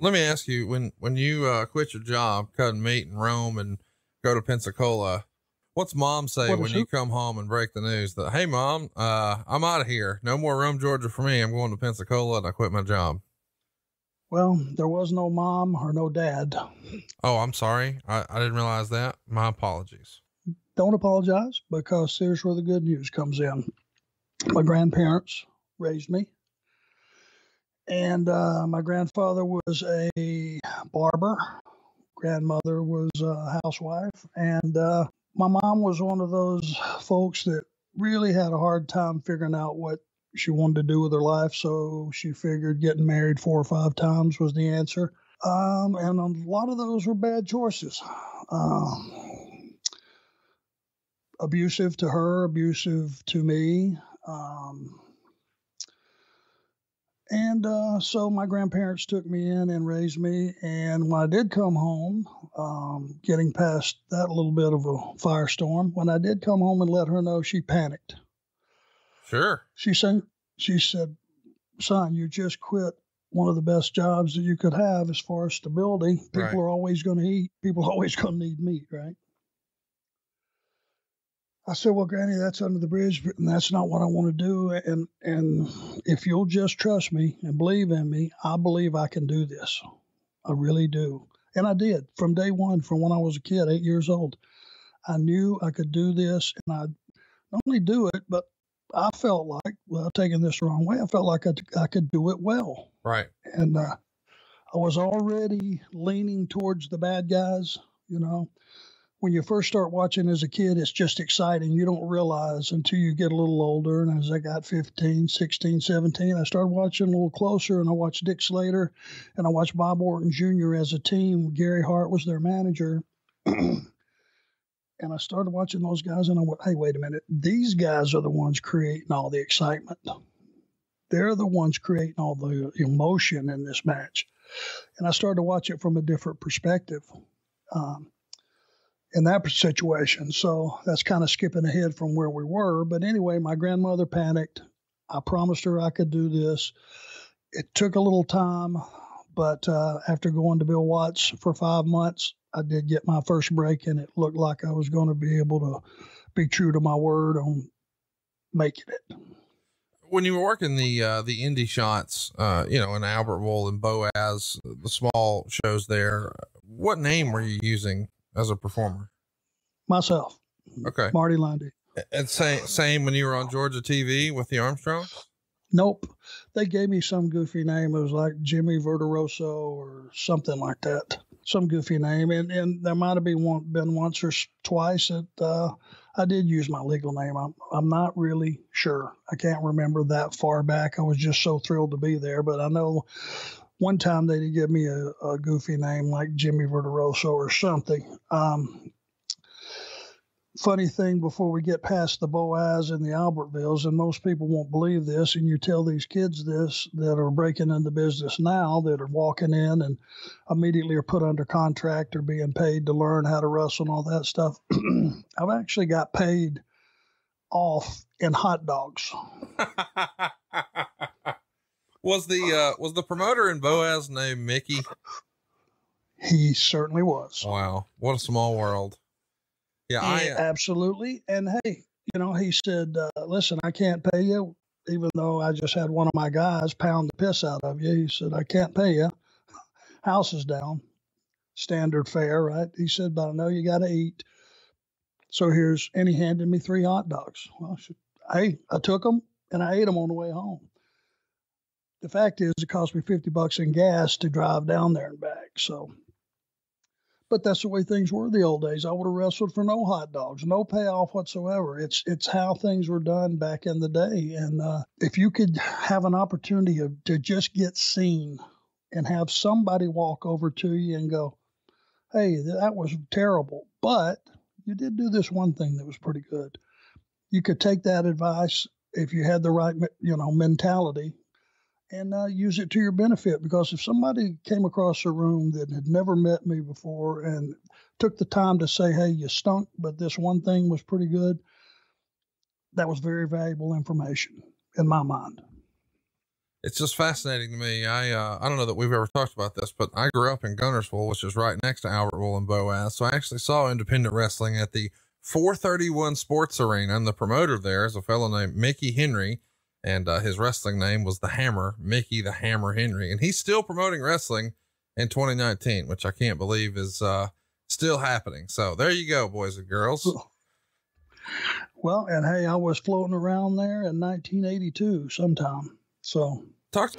Let me ask you, when you quit your job, cutting meat in Rome and go to Pensacola, what's mom say when you come home and break the news that, hey mom, I'm out of here. No more Rome, Georgia for me. I'm going to Pensacola and I quit my job. Well, there was no mom or no dad. Oh, I'm sorry. I didn't realize that. My apologies. Don't apologize, because here's where the good news comes in. My grandparents raised me, and my grandfather was a barber. Grandmother was a housewife, and my mom was one of those folks that really had a hard time figuring out what she wanted to do with her life, so she figured getting married 4 or 5 times was the answer. And a lot of those were bad choices. Abusive to her, abusive to me. So my grandparents took me in and raised me. And when I did come home, getting past that little bit of a firestorm, when I did come home and let her know, she panicked. Sure. She said, son, you just quit one of the best jobs that you could have as far as stability. People are always going to eat. People are always going to need meat, right? I said, well, Granny, that's under the bridge, and that's not what I want to do. And if you'll just trust me and believe in me, I believe I can do this. I really do. And I did from day one, from when I was a kid, 8 years old. I knew I could do this, and I'd not only do it, but I felt like, well, taking this the wrong way, I felt like I could do it well. Right. And I was already leaning towards the bad guys, you know. When you first start watching as a kid, it's just exciting. You don't realize until you get a little older. And as I got 15, 16, 17, I started watching a little closer, and I watched Dick Slater and I watched Bob Orton Jr. as a team. Gary Hart was their manager. And I started watching those guys, and I went, hey, wait a minute. These guys are the ones creating all the excitement. They're the ones creating all the emotion in this match. And I started to watch it from a different perspective. In that situation. So that's kind of skipping ahead from where we were. But anyway, my grandmother panicked. I promised her I could do this. It took a little time, but after going to Bill Watts for 5 months, I did get my first break, and it looked like I was going to be able to be true to my word on making it. When you were working the indie shots, in Albertville and Boaz, the small shows there, what name were you using as a performer? Myself. Okay. Marty Lundy. And same when you were on Georgia TV with the Armstrongs? Nope. They gave me some goofy name. It was like Jimmy Verderoso or something like that. Some goofy name. And there might have been once or twice that I did use my legal name. I'm not really sure. I can't remember that far back. I was just so thrilled to be there. But I know one time they did give me a goofy name like Jimmy Verderoso or something. Funny thing, before we get past the Boaz and the Albertvilles, and most people won't believe this, and you tell these kids this that are breaking into business now, that are walking in and immediately are put under contract or being paid to learn how to wrestle and all that stuff. I've actually got paid off in hot dogs. Was the promoter in Boaz named Mickey? He certainly was. Wow. What a small world. Yeah, absolutely. And hey, he said, listen, I can't pay you, even though I just had one of my guys pound the piss out of you. He said, I can't pay you. House is down. Standard fare, right? He said, but I know you got to eat. So and he handed me 3 hot dogs. Well, I took them and I ate them on the way home. The fact is, it cost me $50 in gas to drive down there and back. So, but that's the way things were the old days. I would have wrestled for no hot dogs, no payoff whatsoever. It's how things were done back in the day. And if you could have an opportunity to just get seen and have somebody walk over to you and go, hey, that was terrible, but you did do this one thing that was pretty good. You could take that advice if you had the right, mentality, and use it to your benefit. Because if somebody came across a room that had never met me before and took the time to say, hey, you stunk, but this one thing was pretty good, that was very valuable information in my mind. It's just fascinating to me. I don't know that we've ever talked about this, but I grew up in Gunnersville, which is right next to Albertville and Boaz. So I actually saw independent wrestling at the 431 Sports Arena, and the promoter there is a fellow named Mickey Henry, and his wrestling name was the Hammer, Mickey the Hammer Henry, and he's still promoting wrestling in 2019, which I can't believe is still happening. So there you go, boys and girls. Well, and hey, I was floating around there in 1982 sometime. So talk.